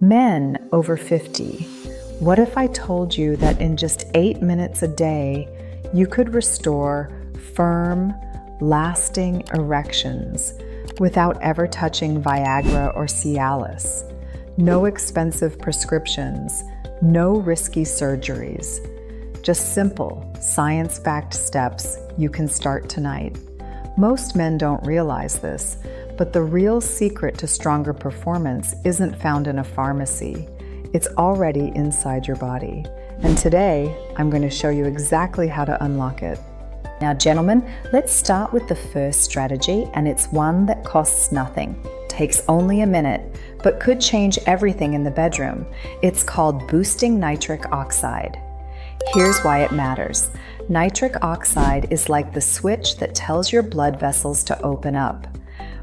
Men over 50, what if I told you that in just 8 minutes a day, you could restore firm, lasting erections without ever touching Viagra or Cialis? No expensive prescriptions, no risky surgeries. Just simple, science-backed steps you can start tonight. Most men don't realize this, but the real secret to stronger performance isn't found in a pharmacy. It's already inside your body. And today, I'm going to show you exactly how to unlock it. Now, gentlemen, let's start with the first strategy, and it's one that costs nothing, takes only a minute, but could change everything in the bedroom. It's called boosting nitric oxide. Here's why it matters. Nitric oxide is like the switch that tells your blood vessels to open up.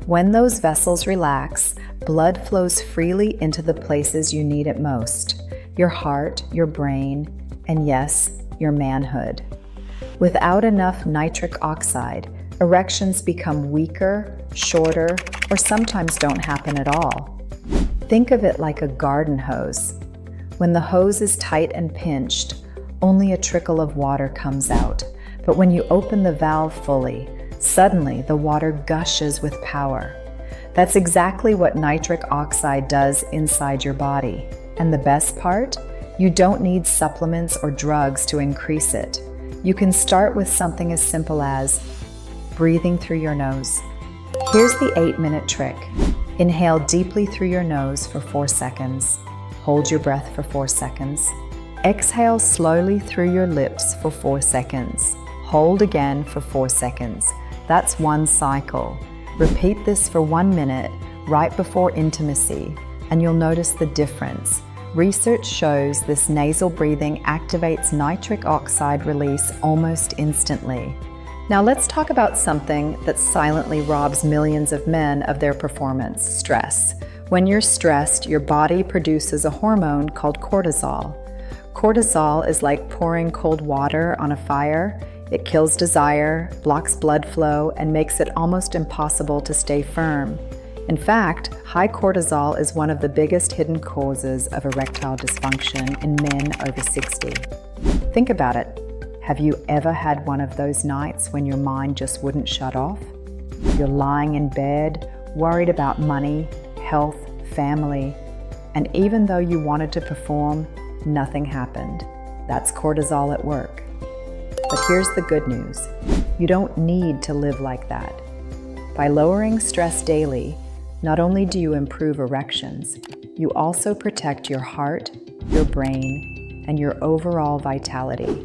When those vessels relax, blood flows freely into the places you need it most: your heart, your brain, and yes, your manhood. Without enough nitric oxide, erections become weaker, shorter, or sometimes don't happen at all. Think of it like a garden hose. When the hose is tight and pinched, only a trickle of water comes out. But when you open the valve fully, suddenly the water gushes with power. That's exactly what nitric oxide does inside your body. And the best part? You don't need supplements or drugs to increase it. You can start with something as simple as breathing through your nose. Here's the 8-minute trick. Inhale deeply through your nose for 4 seconds. Hold your breath for 4 seconds. Exhale slowly through your lips for 4 seconds. Hold again for 4 seconds. That's one cycle. Repeat this for 1 minute right before intimacy, and you'll notice the difference. Research shows this nasal breathing activates nitric oxide release almost instantly. Now let's talk about something that silently robs millions of men of their performance: stress. When you're stressed, your body produces a hormone called cortisol. Cortisol is like pouring cold water on a fire. It kills desire, blocks blood flow, and makes it almost impossible to stay firm. In fact, high cortisol is one of the biggest hidden causes of erectile dysfunction in men over 60. Think about it. Have you ever had one of those nights when your mind just wouldn't shut off? You're lying in bed, worried about money, health, family, and even though you wanted to perform, nothing happened. That's cortisol at work. But here's the good news. You don't need to live like that. By lowering stress daily, not only do you improve erections, you also protect your heart, your brain, and your overall vitality.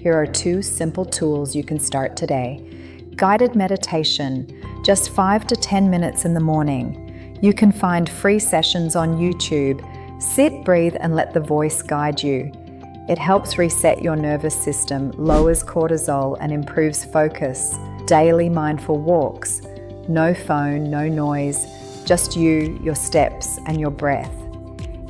Here are 2 simple tools you can start today. Guided meditation, just 5 to 10 minutes in the morning. You can find free sessions on YouTube. Sit, breathe, and let the voice guide you. It helps reset your nervous system, lowers cortisol, and improves focus. Daily mindful walks. No phone, no noise, just you, your steps, and your breath.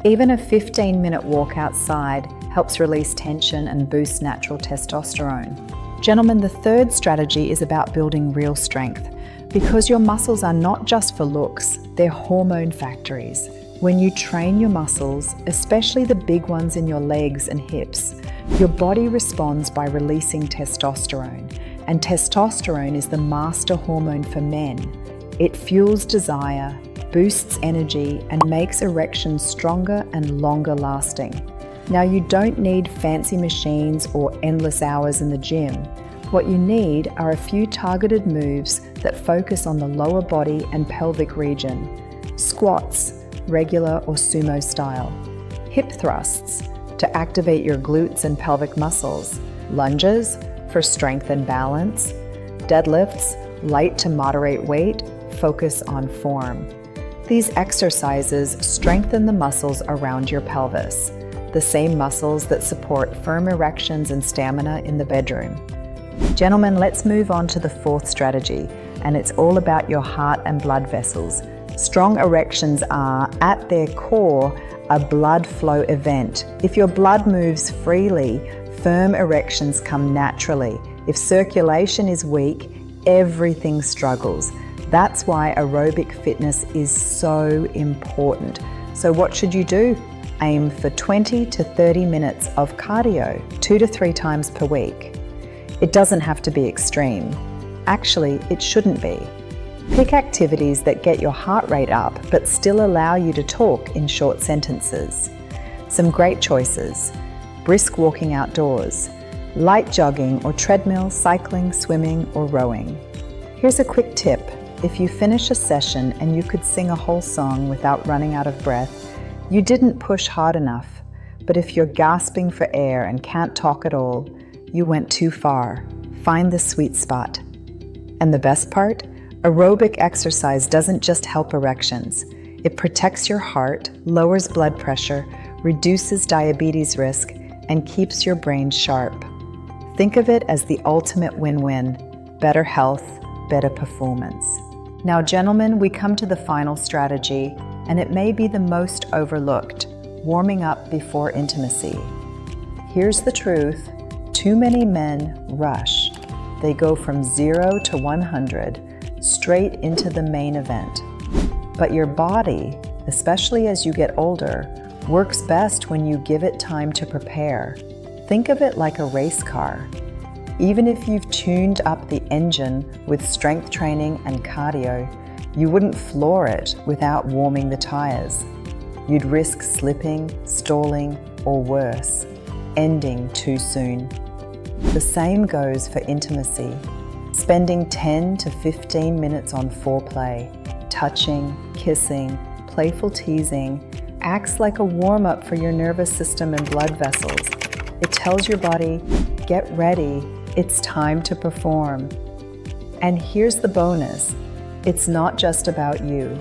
Even a 15-minute walk outside helps release tension and boost natural testosterone. Gentlemen, the third strategy is about building real strength, because your muscles are not just for looks, they're hormone factories. When you train your muscles, especially the big ones in your legs and hips, your body responds by releasing testosterone. And testosterone is the master hormone for men. It fuels desire, boosts energy, and makes erections stronger and longer lasting. Now, you don't need fancy machines or endless hours in the gym. What you need are a few targeted moves that focus on the lower body and pelvic region. Squats, regular or sumo style. Hip thrusts, to activate your glutes and pelvic muscles. Lunges, for strength and balance. Deadlifts, light to moderate weight, focus on form. These exercises strengthen the muscles around your pelvis, the same muscles that support firm erections and stamina in the bedroom. Gentlemen, let's move on to the 4th strategy, and it's all about your heart and blood vessels. Strong erections are, at their core, a blood flow event. If your blood moves freely, firm erections come naturally. If circulation is weak, everything struggles. That's why aerobic fitness is so important. So what should you do? Aim for 20 to 30 minutes of cardio 2 to 3 times per week. It doesn't have to be extreme. Actually, it shouldn't be. Pick activities that get your heart rate up but still allow you to talk in short sentences. Some great choices: brisk walking outdoors, light jogging or treadmill, cycling, swimming, or rowing. Here's a quick tip. If you finish a session and you could sing a whole song without running out of breath, you didn't push hard enough. But if you're gasping for air and can't talk at all, you went too far. Find the sweet spot. And the best part? Aerobic exercise doesn't just help erections. It protects your heart, lowers blood pressure, reduces diabetes risk, and keeps your brain sharp. Think of it as the ultimate win-win: better health, better performance. Now, gentlemen, we come to the final strategy, and it may be the most overlooked: warming up before intimacy. Here's the truth: too many men rush. They go from 0 to 100 straight into the main event. But your body, especially as you get older, works best when you give it time to prepare. Think of it like a race car. Even if you've tuned up the engine with strength training and cardio, you wouldn't floor it without warming the tires. You'd risk slipping, stalling, or worse, ending too soon. The same goes for intimacy. Spending 10 to 15 minutes on foreplay, touching, kissing, playful teasing, acts like a warm-up for your nervous system and blood vessels. It tells your body, get ready, it's time to perform. And here's the bonus: it's not just about you.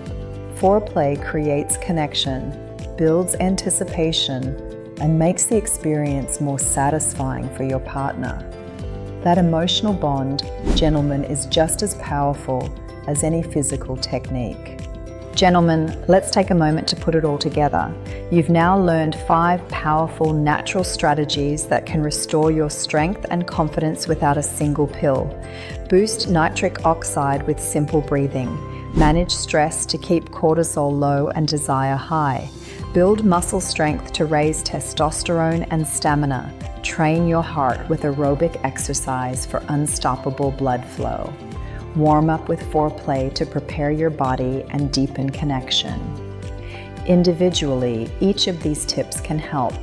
Foreplay creates connection, builds anticipation, and makes the experience more satisfying for your partner. That emotional bond, gentlemen, is just as powerful as any physical technique. Gentlemen, let's take a moment to put it all together. You've now learned 5 powerful natural strategies that can restore your strength and confidence without a single pill. Boost nitric oxide with simple breathing. Manage stress to keep cortisol low and desire high. Build muscle strength to raise testosterone and stamina. Train your heart with aerobic exercise for unstoppable blood flow. Warm up with foreplay to prepare your body and deepen connection. Individually, each of these tips can help,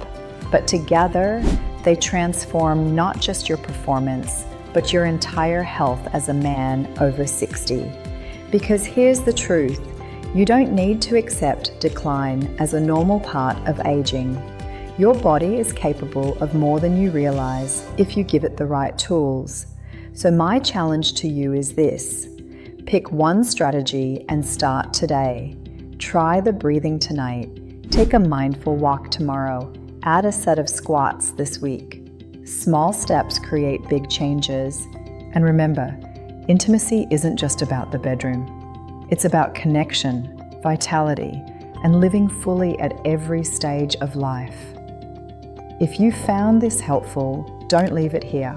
but together they transform not just your performance, but your entire health as a man over 60. Because here's the truth: you don't need to accept decline as a normal part of aging. Your body is capable of more than you realize if you give it the right tools. So my challenge to you is this: pick one strategy and start today. Try the breathing tonight. Take a mindful walk tomorrow. Add a set of squats this week. Small steps create big changes. And remember, intimacy isn't just about the bedroom. It's about connection, vitality, and living fully at every stage of life. If you found this helpful, don't leave it here.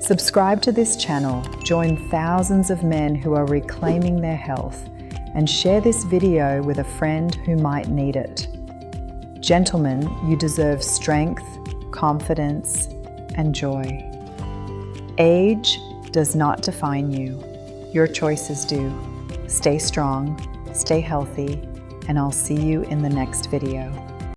Subscribe to this channel, join thousands of men who are reclaiming their health, and share this video with a friend who might need it. Gentlemen, you deserve strength, confidence, and joy. Age does not define you. Your choices do. Stay strong, stay healthy, and I'll see you in the next video.